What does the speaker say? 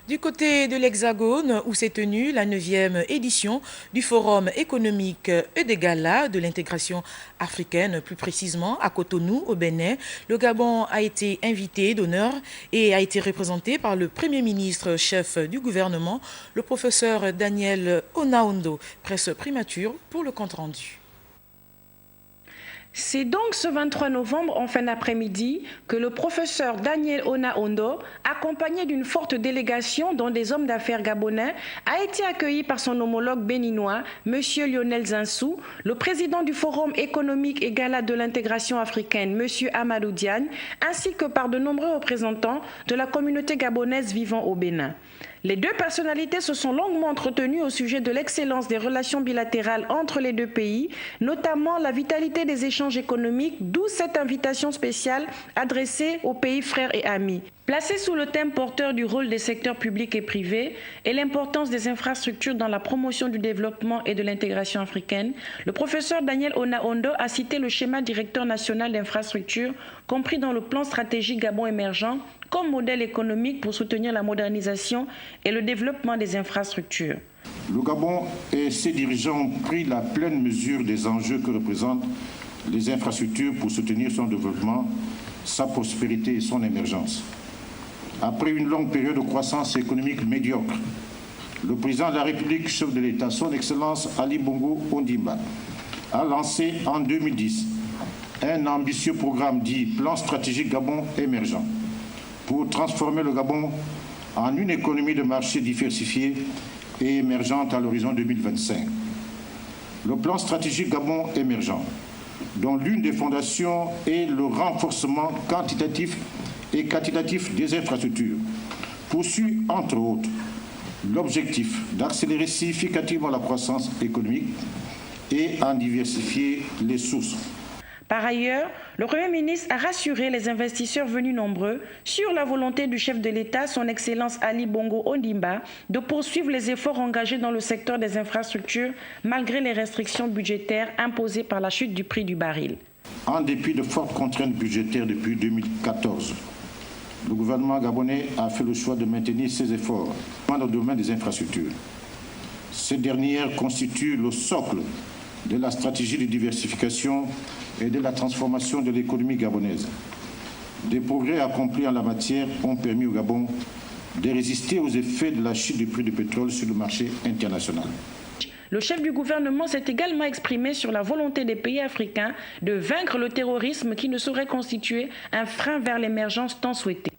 Du côté de l'Hexagone, où s'est tenue la 9e édition du Forum économique et des galas de l'intégration africaine, plus précisément à Cotonou, au Bénin, le Gabon a été invité d'honneur et a été représenté par le Premier ministre chef du gouvernement, le professeur Daniel Onaondo. Presse primature pour le compte-rendu. C'est donc ce 23 novembre, en fin d'après-midi, que le professeur Daniel Onaondo, accompagné d'une forte délégation dont des hommes d'affaires gabonais, a été accueilli par son homologue béninois, M. Lionel Zinsou, le président du Forum économique et gala de l'intégration africaine, M. Amadou Diagne, ainsi que par de nombreux représentants de la communauté gabonaise vivant au Bénin. Les deux personnalités se sont longuement entretenues au sujet de l'excellence des relations bilatérales entre les deux pays, notamment la vitalité des échanges économiques, d'où cette invitation spéciale adressée aux pays frères et amis. Placée sous le thème porteur du rôle des secteurs publics et privés et l'importance des infrastructures dans la promotion du développement et de l'intégration africaine, le professeur Daniel Onaondo a cité le schéma directeur national d'infrastructures, compris dans le plan stratégique Gabon émergent, comme modèle économique pour soutenir la modernisation et le développement des infrastructures. Le Gabon et ses dirigeants ont pris la pleine mesure des enjeux que représentent les infrastructures pour soutenir son développement, sa prospérité et son émergence. Après une longue période de croissance économique médiocre, le président de la République, chef de l'État, son Excellence Ali Bongo Ondimba, a lancé en 2010 un ambitieux programme dit Plan stratégique Gabon émergent pour transformer le Gabon en une économie de marché diversifiée et émergente à l'horizon 2025. Le plan stratégique Gabon émergent, dont l'une des fondations est le renforcement quantitatif et quantitatif des infrastructures, poursuit entre autres l'objectif d'accélérer significativement la croissance économique et en diversifier les sources. Par ailleurs, le Premier ministre a rassuré les investisseurs venus nombreux sur la volonté du chef de l'État, son Excellence Ali Bongo Ondimba, de poursuivre les efforts engagés dans le secteur des infrastructures malgré les restrictions budgétaires imposées par la chute du prix du baril. En dépit de fortes contraintes budgétaires depuis 2014, le gouvernement gabonais a fait le choix de maintenir ses efforts dans le domaine des infrastructures. Ces dernières constituent le socle de la stratégie de diversification et de la transformation de l'économie gabonaise. Des progrès accomplis en la matière ont permis au Gabon de résister aux effets de la chute du prix du pétrole sur le marché international. Le chef du gouvernement s'est également exprimé sur la volonté des pays africains de vaincre le terrorisme qui ne saurait constituer un frein vers l'émergence tant souhaitée.